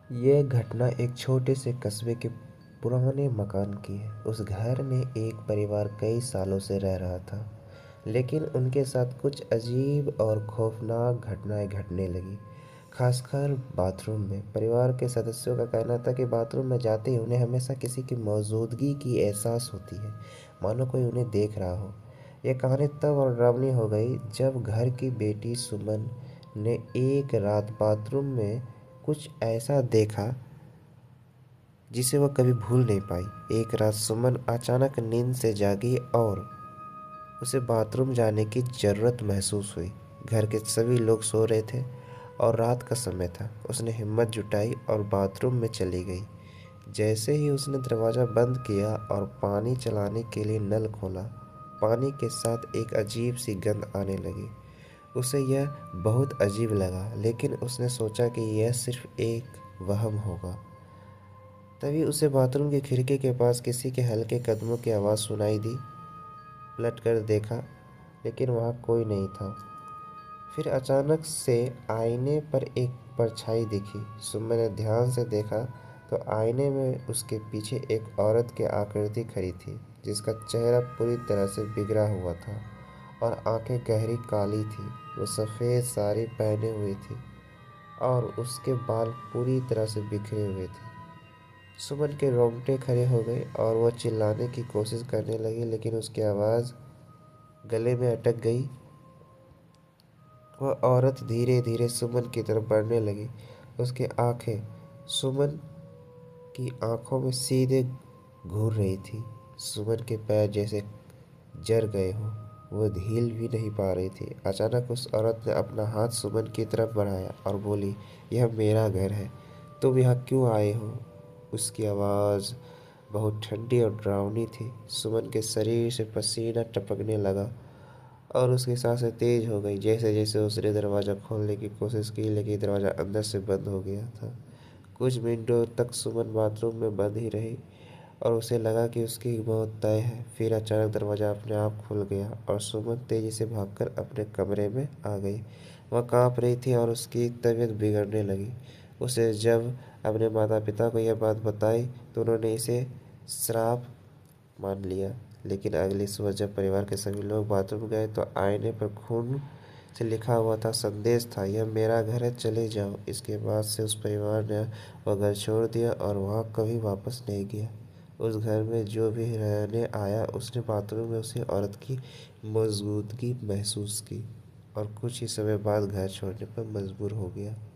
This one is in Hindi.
ये घटना एक छोटे से कस्बे के पुराने मकान की है। उस घर में एक परिवार कई सालों से रह रहा था, लेकिन उनके साथ कुछ अजीब और खौफनाक घटनाएं घटने लगी। खासकर बाथरूम में परिवार के सदस्यों का कहना था कि बाथरूम में जाते ही उन्हें हमेशा किसी की मौजूदगी की एहसास होती है, मानो कोई उन्हें देख रहा हो। यह कहानी तब और डरावनी हो गई जब घर की बेटी सुमन ने एक रात बाथरूम में कुछ ऐसा देखा जिसे वह कभी भूल नहीं पाई। एक रात सुमन अचानक नींद से जागी और उसे बाथरूम जाने की ज़रूरत महसूस हुई। घर के सभी लोग सो रहे थे और रात का समय था। उसने हिम्मत जुटाई और बाथरूम में चली गई। जैसे ही उसने दरवाज़ा बंद किया और पानी चलाने के लिए नल खोला, पानी के साथ एक अजीब सी गंध आने लगी। उसे यह बहुत अजीब लगा, लेकिन उसने सोचा कि यह सिर्फ एक वहम होगा। तभी उसे बाथरूम की खिड़की के पास किसी के हल्के कदमों की आवाज़ सुनाई दी। पलट कर देखा, लेकिन वहाँ कोई नहीं था। फिर अचानक से आईने पर एक परछाई दिखी। सुमन ने ध्यान से देखा तो आईने में उसके पीछे एक औरत की आकृति खड़ी थी, जिसका चेहरा पूरी तरह से बिगड़ा हुआ था और आंखें गहरी काली थी। वो सफ़ेद साड़ी पहने हुई थी और उसके बाल पूरी तरह से बिखरे हुए थे। सुमन के रोंगटे खड़े हो गए और वह चिल्लाने की कोशिश करने लगी, लेकिन उसकी आवाज़ गले में अटक गई। वह औरत धीरे धीरे सुमन की तरफ बढ़ने लगी। उसकी आंखें सुमन की आंखों में सीधे घूर रही थी। सुमन के पैर जैसे जर गए हों, वह हिल भी नहीं पा रही थी। अचानक उस औरत ने अपना हाथ सुमन की तरफ बढ़ाया और बोली, यह मेरा घर है, तुम यहाँ क्यों आए हो? उसकी आवाज़ बहुत ठंडी और डरावनी थी। सुमन के शरीर से पसीना टपकने लगा और उसकी सांसें तेज हो गई। जैसे जैसे उसने दरवाज़ा खोलने की कोशिश की, लेकिन दरवाज़ा अंदर से बंद हो गया था। कुछ मिनटों तक सुमन बाथरूम में बंद ही रही और उसे लगा कि उसकी मौत तय है। फिर अचानक दरवाज़ा अपने आप खुल गया और सुमन तेज़ी से भागकर अपने कमरे में आ गई। वह काँप रही थी और उसकी तबीयत बिगड़ने लगी। उसे जब अपने माता पिता को यह बात बताई तो उन्होंने इसे श्राप मान लिया। लेकिन अगली सुबह जब परिवार के सभी लोग बाथरूम गए तो आईने पर खून से लिखा हुआ था, संदेश था, यह मेरा घर है, चले जाओ। इसके बाद से उस परिवार ने वह घर छोड़ दिया और वहाँ कभी वापस नहीं गया। उस घर में जो भी रहने आया उसने बाथरूम में उसी औरत की मौजूदगी महसूस की और कुछ ही समय बाद घर छोड़ने पर मजबूर हो गया।